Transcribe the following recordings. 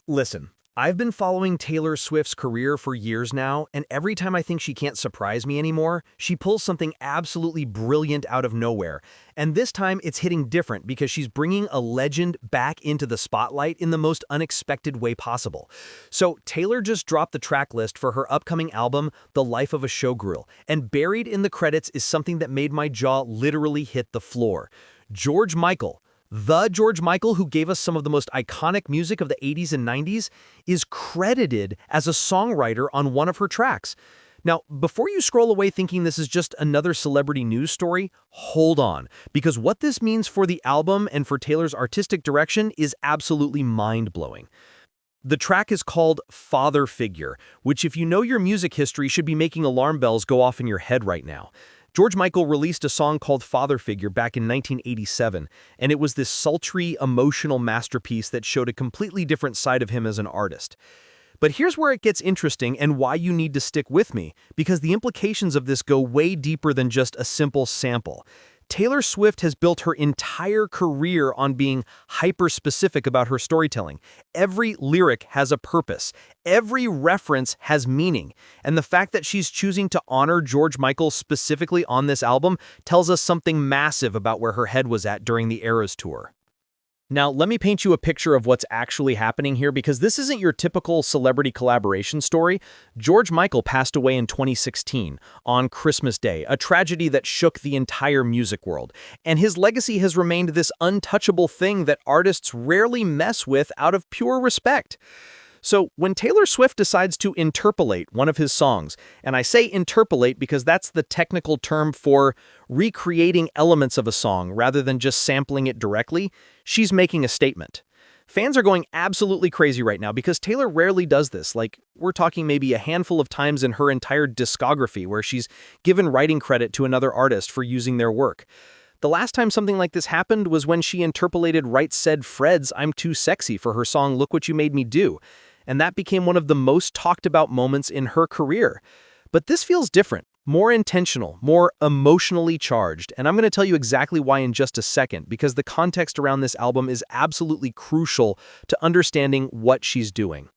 Listen, I've been following Taylor Swift's career for years now, and every time I think she can't surprise me anymore, she pulls something absolutely brilliant out of nowhere. And this time it's hitting different because she's bringing a legend back into the spotlight in the most unexpected way possible. So Taylor just dropped the track list for her upcoming album, The Life of a Showgirl, and buried in the credits is something that made my jaw literally hit the floor. George Michael, the George Michael who gave us some of the most iconic music of the 80s and 90s, is credited as a songwriter on one of her tracks. Now, before you scroll away thinking this is just another celebrity news story, hold on, because what this means for the album and for Taylor's artistic direction is absolutely mind-blowing. The track is called Father Figure, which if you know your music history should be making alarm bells go off in your head right now. George Michael released a song called Father Figure back in 1987, and it was this sultry, emotional masterpiece that showed a completely different side of him as an artist. But here's where it gets interesting and why you need to stick with me, because the implications of this go way deeper than just a simple sample. Taylor Swift has built her entire career on being hyper-specific about her storytelling. Every lyric has a purpose. Every reference has meaning. And the fact that she's choosing to honor George Michael specifically on this album tells us something massive about where her head was at during the Eras tour. Now, let me paint you a picture of what's actually happening here, because this isn't your typical celebrity collaboration story. George Michael passed away in 2016 on Christmas Day, a tragedy that shook the entire music world. And his legacy has remained this untouchable thing that artists rarely mess with out of pure respect. So when Taylor Swift decides to interpolate one of his songs, and I say interpolate because that's the technical term for recreating elements of a song rather than just sampling it directly, she's making a statement. Fans are going absolutely crazy right now because Taylor rarely does this. Like, we're talking maybe a handful of times in her entire discography where she's given writing credit to another artist for using their work. The last time something like this happened was when she interpolated Right Said Fred's I'm Too Sexy for her song Look What You Made Me Do. And that became one of the most talked about moments in her career. But this feels different, more intentional, more emotionally charged, and I'm going to tell you exactly why in just a second, because the context around this album is absolutely crucial to understanding what she's doing.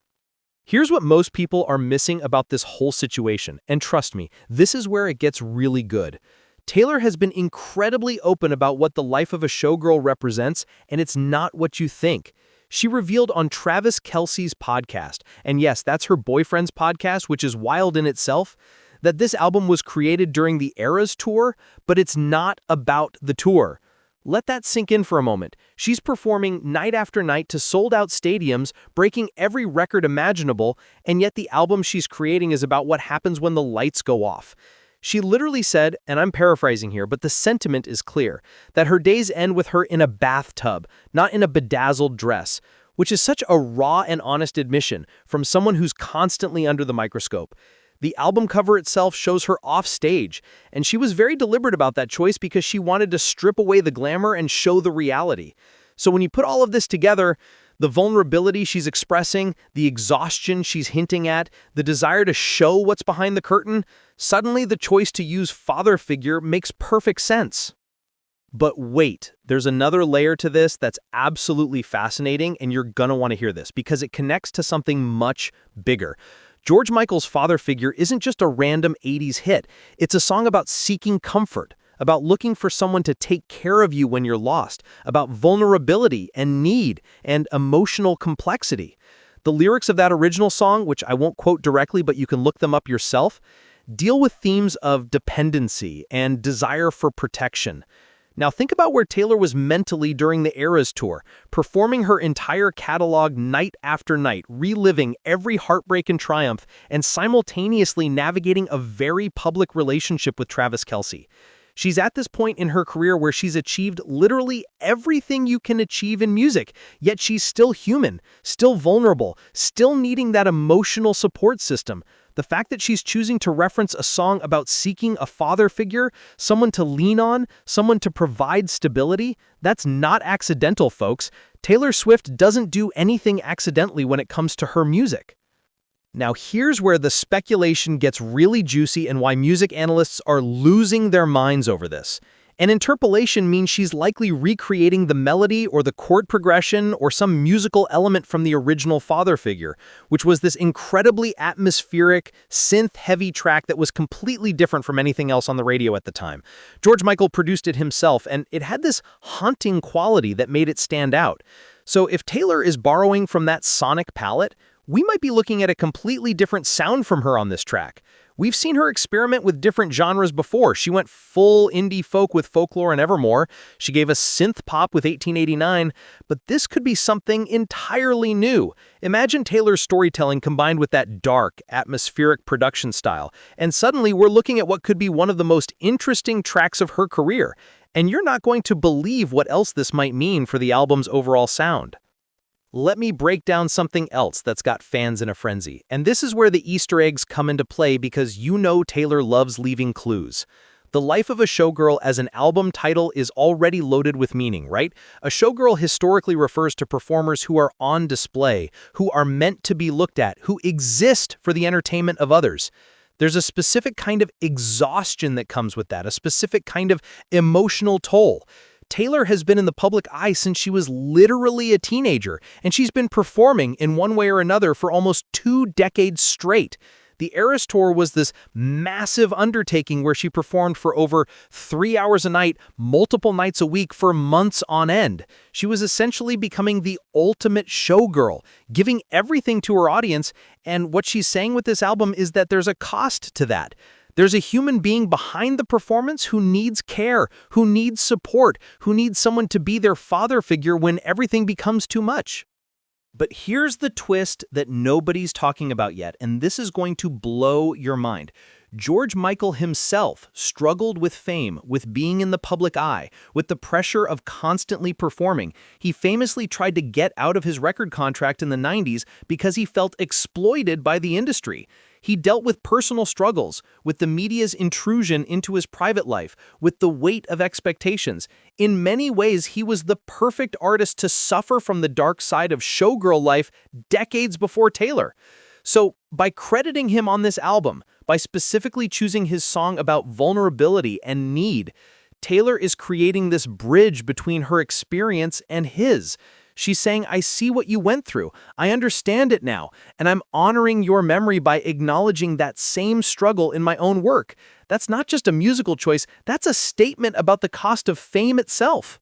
Here's what most people are missing about this whole situation, and trust me, this is where it gets really good. Taylor has been incredibly open about what the life of a showgirl represents, and it's not what you think. She revealed on Travis Kelce's podcast, and yes, that's her boyfriend's podcast, which is wild in itself, that this album was created during the Eras tour, but it's not about the tour. Let that sink in for a moment. She's performing night after night to sold-out stadiums, breaking every record imaginable, and yet the album she's creating is about what happens when the lights go off. She literally said, and I'm paraphrasing here, but the sentiment is clear, that her days end with her in a bathtub, not in a bedazzled dress, which is such a raw and honest admission from someone who's constantly under the microscope. The album cover itself shows her off stage, and she was very deliberate about that choice because she wanted to strip away the glamour and show the reality. So when you put all of this together, the vulnerability she's expressing, the exhaustion she's hinting at, the desire to show what's behind the curtain, suddenly the choice to use Father Figure makes perfect sense. But wait, there's another layer to this that's absolutely fascinating, and you're gonna want to hear this because it connects to something much bigger. George Michael's Father Figure isn't just a random 80s hit. It's a song about seeking comfort, about looking for someone to take care of you when you're lost, about vulnerability and need and emotional complexity. The lyrics of that original song, which I won't quote directly, but you can look them up yourself, deal with themes of dependency and desire for protection. Now think about where Taylor was mentally during the Eras tour, performing her entire catalog night after night, reliving every heartbreak and triumph, and simultaneously navigating a very public relationship with Travis Kelce. She's at this point in her career where she's achieved literally everything you can achieve in music, yet she's still human, still vulnerable, still needing that emotional support system. The fact that she's choosing to reference a song about seeking a father figure, someone to lean on, someone to provide stability, that's not accidental, folks. Taylor Swift doesn't do anything accidentally when it comes to her music. Now here's where the speculation gets really juicy and why music analysts are losing their minds over this. And interpolation means she's likely recreating the melody or the chord progression or some musical element from the original father figure, which was this incredibly atmospheric, synth-heavy track that was completely different from anything else on the radio at the time. George Michael produced it himself, and it had this haunting quality that made it stand out. So if Taylor is borrowing from that sonic palette, we might be looking at a completely different sound from her on this track. We've seen her experiment with different genres before. She went full indie folk with Folklore and Evermore. She gave us synth pop with 1889, but this could be something entirely new. Imagine Taylor's storytelling combined with that dark, atmospheric production style, and suddenly we're looking at what could be one of the most interesting tracks of her career. And you're not going to believe what else this might mean for the album's overall sound. Let me break down something else that's got fans in a frenzy. And this is where the Easter eggs come into play because you know Taylor loves leaving clues. The Life of a Showgirl as an album title is already loaded with meaning, right? A showgirl historically refers to performers who are on display, who are meant to be looked at, who exist for the entertainment of others. There's a specific kind of exhaustion that comes with that, a specific kind of emotional toll. Taylor has been in the public eye since she was literally a teenager, and she's been performing in one way or another for almost 2 decades straight. The Eras Tour was this massive undertaking where she performed for over 3 hours a night, multiple nights a week for months on end. She was essentially becoming the ultimate showgirl, giving everything to her audience, and what she's saying with this album is that there's a cost to that. There's a human being behind the performance who needs care, who needs support, who needs someone to be their father figure when everything becomes too much. But here's the twist that nobody's talking about yet, and this is going to blow your mind. George Michael himself struggled with fame, with being in the public eye, with the pressure of constantly performing. He famously tried to get out of his record contract in the 90s because he felt exploited by the industry. He dealt with personal struggles, with the media's intrusion into his private life, with the weight of expectations. In many ways, he was the perfect artist to suffer from the dark side of showgirl life decades before Taylor. So, by crediting him on this album, by specifically choosing his song about vulnerability and need, Taylor is creating this bridge between her experience and his. She's saying, I see what you went through. I understand it now, and I'm honoring your memory by acknowledging that same struggle in my own work. That's not just a musical choice, that's a statement about the cost of fame itself.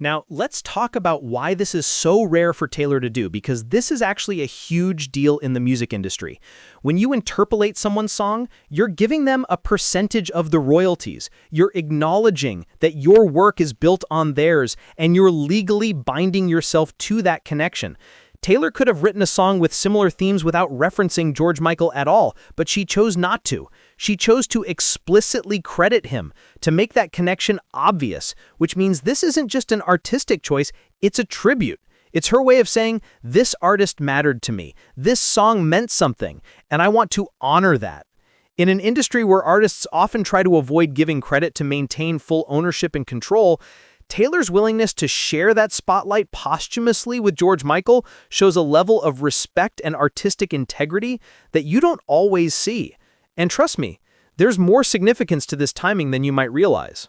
Now, let's talk about why this is so rare for Taylor to do, because this is actually a huge deal in the music industry. When you interpolate someone's song, you're giving them a percentage of the royalties. You're acknowledging that your work is built on theirs, and you're legally binding yourself to that connection. Taylor could have written a song with similar themes without referencing George Michael at all, but she chose not to. She chose to explicitly credit him, to make that connection obvious, which means this isn't just an artistic choice, it's a tribute. It's her way of saying, this artist mattered to me, this song meant something, and I want to honor that. In an industry where artists often try to avoid giving credit to maintain full ownership and control, Taylor's willingness to share that spotlight posthumously with George Michael shows a level of respect and artistic integrity that you don't always see. And trust me, there's more significance to this timing than you might realize.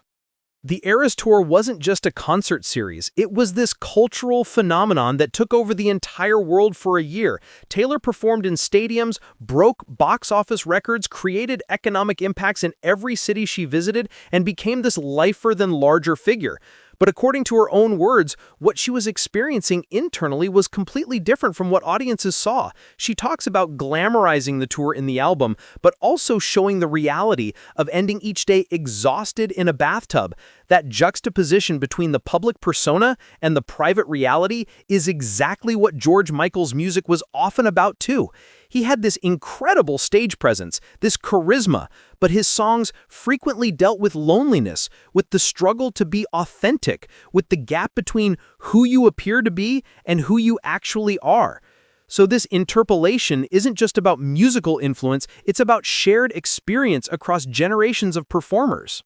The Eras Tour wasn't just a concert series, it was this cultural phenomenon that took over the entire world for a year. Taylor performed in stadiums, broke box office records, created economic impacts in every city she visited, and became this lifer-than-larger figure. But according to her own words, what she was experiencing internally was completely different from what audiences saw. She talks about glamorizing the tour in the album, but also showing the reality of ending each day exhausted in a bathtub. That juxtaposition between the public persona and the private reality is exactly what George Michael's music was often about too. He had this incredible stage presence, this charisma, but his songs frequently dealt with loneliness, with the struggle to be authentic, with the gap between who you appear to be and who you actually are. So this interpolation isn't just about musical influence, it's about shared experience across generations of performers.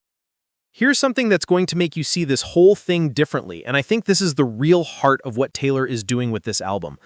Here's something that's going to make you see this whole thing differently, and I think this is the real heart of what Taylor is doing with this album.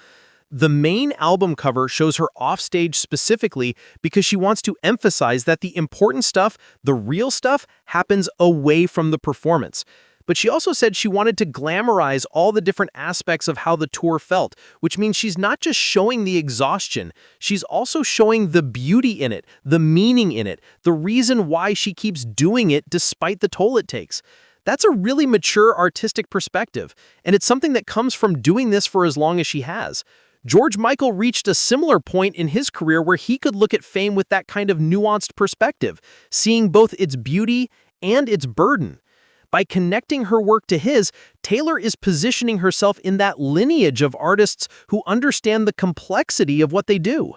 The main album cover shows her offstage specifically because she wants to emphasize that the important stuff, the real stuff, happens away from the performance. But she also said she wanted to glamorize all the different aspects of how the tour felt, which means she's not just showing the exhaustion, she's also showing the beauty in it, the meaning in it, the reason why she keeps doing it despite the toll it takes. That's a really mature artistic perspective, and it's something that comes from doing this for as long as she has. George Michael reached a similar point in his career where he could look at fame with that kind of nuanced perspective, seeing both its beauty and its burden. By connecting her work to his, Taylor is positioning herself in that lineage of artists who understand the complexity of what they do.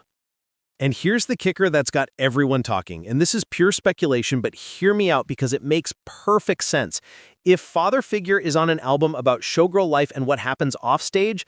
And here's the kicker that's got everyone talking, and this is pure speculation, but hear me out because it makes perfect sense. If Father Figure is on an album about showgirl life and what happens offstage,